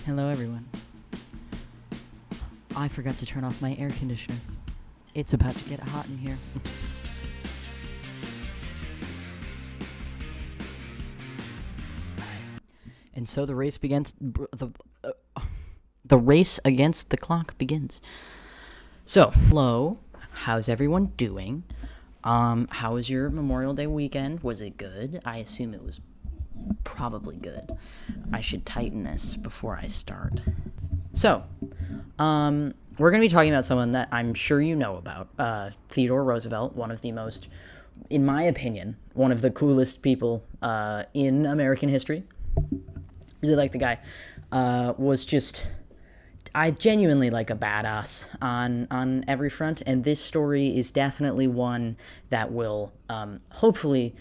Hello everyone. I forgot to turn off my air conditioner. It's about to get hot in here. And so the race begins. The race against the clock begins. So, hello. How's everyone doing? How was your Memorial Day weekend? Was it good? I assume it was probably good. I should tighten this before I start. So, we're going to be talking about someone that I'm sure you know about. Theodore Roosevelt, one of the most, in my opinion, one of the coolest people in American history. Really like the guy. Was just, I genuinely like a badass on every front, and this story is definitely one that will hopefully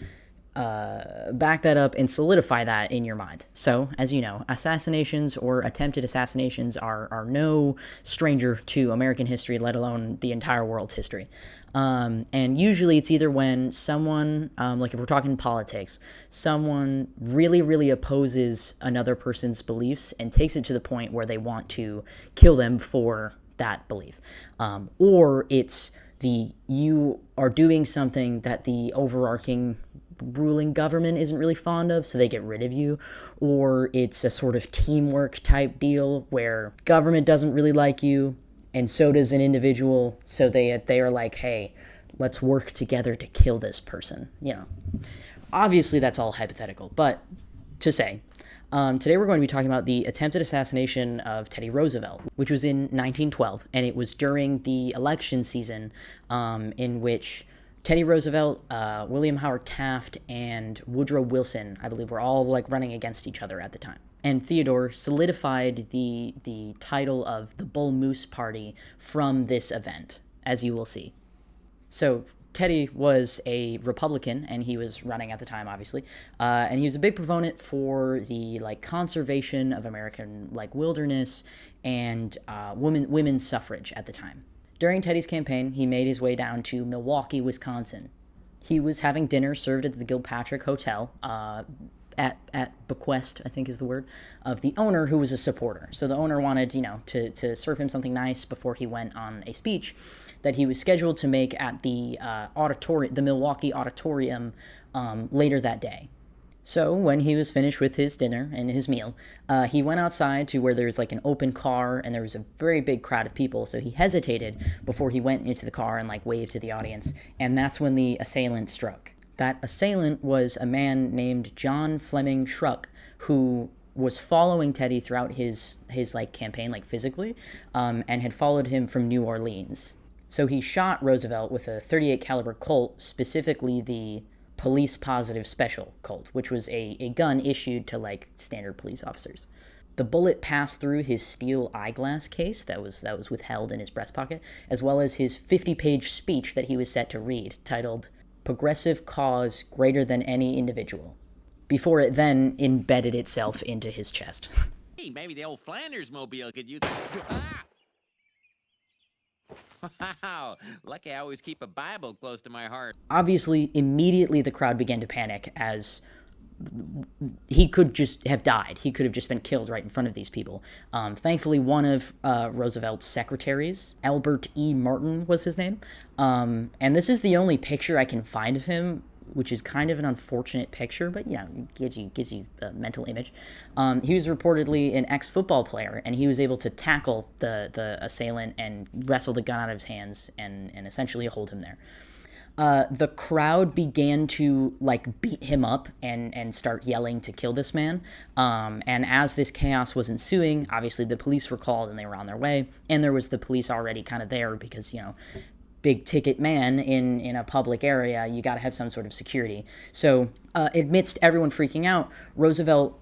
back that up and solidify that in your mind. So, as you know, assassinations or attempted assassinations are no stranger to American history, let alone the entire world's history. And usually it's either when someone, like if we're talking politics, someone really, really opposes another person's beliefs and takes it to the point where they want to kill them for that belief. Or it's you are doing something that the overarching ruling government isn't really fond of, so they get rid of you. Or it's a sort of teamwork type deal where government doesn't really like you, and so does an individual, so they are like, hey, let's work together to kill this person. You know, obviously that's all hypothetical, but to say, today we're going to be talking about the attempted assassination of Teddy Roosevelt, which was in 1912, and it was during the election season in which Teddy Roosevelt, William Howard Taft, and Woodrow Wilson, I believe, were all like running against each other at the time. And Theodore solidified the title of the Bull Moose Party from this event, as you will see. So Teddy was a Republican, and he was running at the time, obviously, and he was a big proponent for the like conservation of American like wilderness and women's suffrage at the time. During Teddy's campaign, he made his way down to Milwaukee, Wisconsin. He was having dinner served at the Gilpatrick Hotel, at bequest, I think is the word, of the owner, who was a supporter. So the owner wanted, to serve him something nice before he went on a speech that he was scheduled to make at the Milwaukee Auditorium later that day. So when he was finished with his dinner and his meal, he went outside to where there's like an open car, and there was a very big crowd of people. So he hesitated before he went into the car and like waved to the audience. And that's when the assailant struck. That assailant was a man named John Fleming Schruck, who was following Teddy throughout his like campaign, like physically, and had followed him from New Orleans. So he shot Roosevelt with a .38 caliber Colt, specifically the police positive special Colt, which was a gun issued to like standard police officers. The bullet passed through his steel eyeglass case that was withheld in his breast pocket, as well as his 50-page speech that he was set to read, titled "Progressive Cause Greater Than Any Individual," before it then embedded itself into his chest. Hey, maybe the old Flanders mobile could use... Wow, lucky I always keep a Bible close to my heart. Obviously, immediately the crowd began to panic, as he could just have died. He could have just been killed right in front of these people. Thankfully, one of Roosevelt's secretaries, Albert E. Martin was his name, and this is the only picture I can find of him, which is kind of an unfortunate picture, but it gives you a mental image. He was reportedly an ex-football player, and he was able to tackle the assailant and wrestle the gun out of his hands and essentially hold him there. The crowd began to like beat him up and start yelling to kill this man. And as this chaos was ensuing, obviously the police were called and they were on their way, and there was the police already kind of there because, big ticket man in a public area, you got to have some sort of security. So amidst everyone freaking out, Roosevelt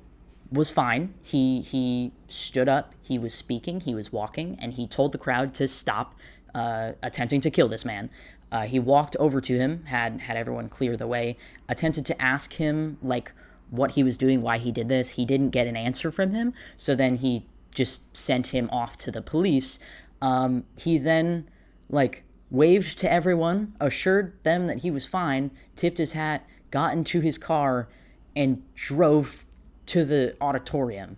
was fine. He stood up, he was speaking, he was walking, and he told the crowd to stop attempting to kill this man. He walked over to him, had everyone clear the way, attempted to ask him like what he was doing, why he did this. He didn't get an answer from him, so then he just sent him off to the police. He then like waved to everyone, assured them that he was fine, tipped his hat, got into his car, and drove to the auditorium.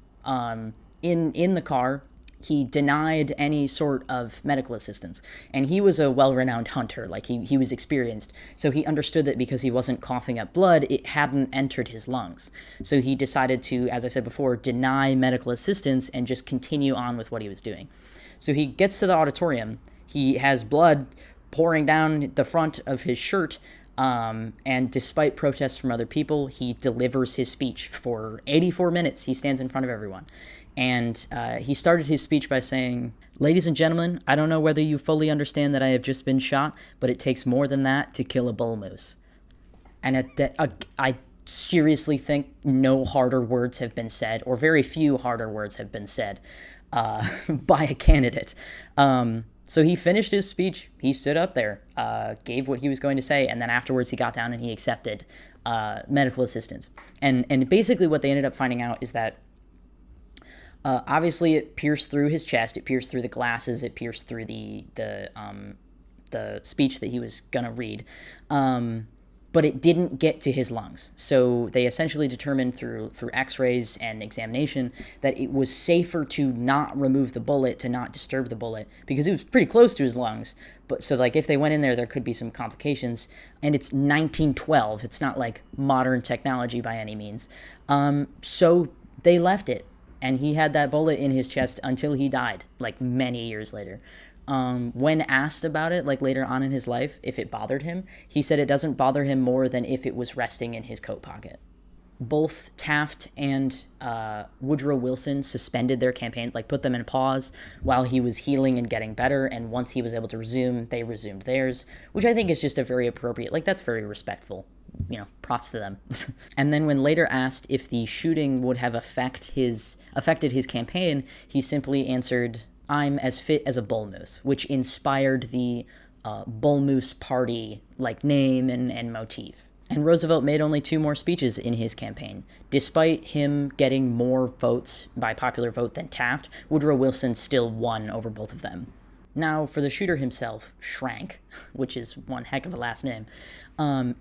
in the car, he denied any sort of medical assistance. And he was a well-renowned hunter, like he was experienced. So he understood that because he wasn't coughing up blood, it hadn't entered his lungs. So he decided to, as I said before, deny medical assistance and just continue on with what he was doing. So he gets to the auditorium. He has blood pouring down the front of his shirt. And despite protests from other people, he delivers his speech for 84 minutes. He stands in front of everyone. And he started his speech by saying, "Ladies and gentlemen, I don't know whether you fully understand that I have just been shot, but it takes more than that to kill a bull moose." And I seriously think no harder words have been said, or very few harder words have been said by a candidate. So he finished his speech. He stood up there, gave what he was going to say, and then afterwards he got down and he accepted medical assistance. And basically what they ended up finding out is that obviously it pierced through his chest, it pierced through the glasses, it pierced through the speech that he was gonna read, but it didn't get to his lungs. So they essentially determined through x-rays and examination that it was safer to not remove the bullet, to not disturb the bullet, because it was pretty close to his lungs. But so like if they went in there could be some complications. And it's 1912. It's not like modern technology by any means. So they left it. And he had that bullet in his chest until he died, like many years later. When asked about it, like later on in his life, if it bothered him, he said it doesn't bother him more than if it was resting in his coat pocket. Both Taft and Woodrow Wilson suspended their campaign, like put them in pause while he was healing and getting better. And once he was able to resume, they resumed theirs, which I think is just a very appropriate, like that's very respectful. You know, props to them. And then when later asked if the shooting would have affected his campaign, he simply answered, "I'm as fit as a bull moose," which inspired the Bull Moose Party like name and motif. And Roosevelt made only 2 more speeches in his campaign. Despite him getting more votes by popular vote than Taft, Woodrow Wilson still won over both of them. Now, for the shooter himself, Schrank, which is one heck of a last name,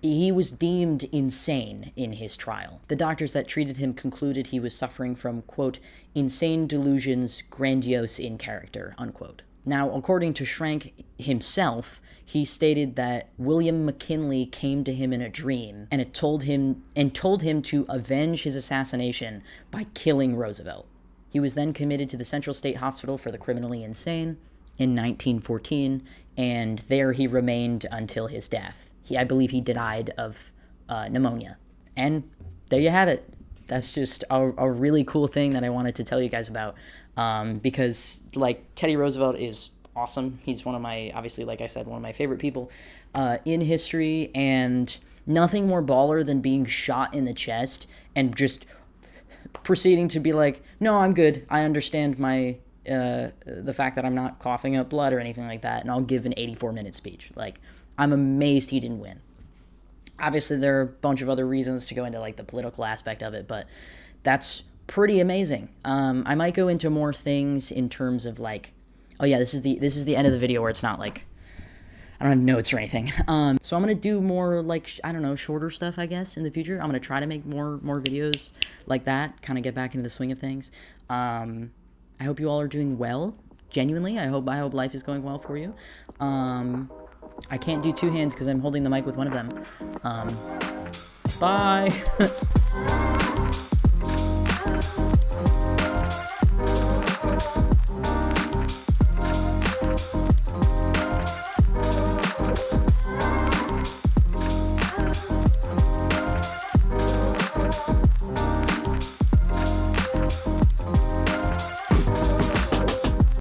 he was deemed insane in his trial. The doctors that treated him concluded he was suffering from, quote, "insane delusions grandiose in character," unquote. Now, according to Schrank himself, he stated that William McKinley came to him in a dream and told him to avenge his assassination by killing Roosevelt. He was then committed to the Central State Hospital for the Criminally Insane in 1914, and there he remained until his death. I believe he died of pneumonia. And there you have it. That's just a really cool thing that I wanted to tell you guys about, because, like, Teddy Roosevelt is awesome. He's one of my, obviously, like I said, one of my favorite people in history, and nothing more baller than being shot in the chest and just proceeding to be like, "No, I'm good. I understand the fact that I'm not coughing up blood or anything like that, and I'll give an 84-minute speech." Like, I'm amazed he didn't win. Obviously, there are a bunch of other reasons to go into, like, the political aspect of it, but that's pretty amazing. I might go into more things in terms of, like, oh yeah, this is the end of the video where it's not, like, I don't have notes or anything. So I'm going to do more, like, I don't know, shorter stuff, I guess, in the future. I'm going to try to make more videos like that, kind of get back into the swing of things. I hope you all are doing well. Genuinely, I hope life is going well for you. I can't do 2 hands because I'm holding the mic with one of them. Bye!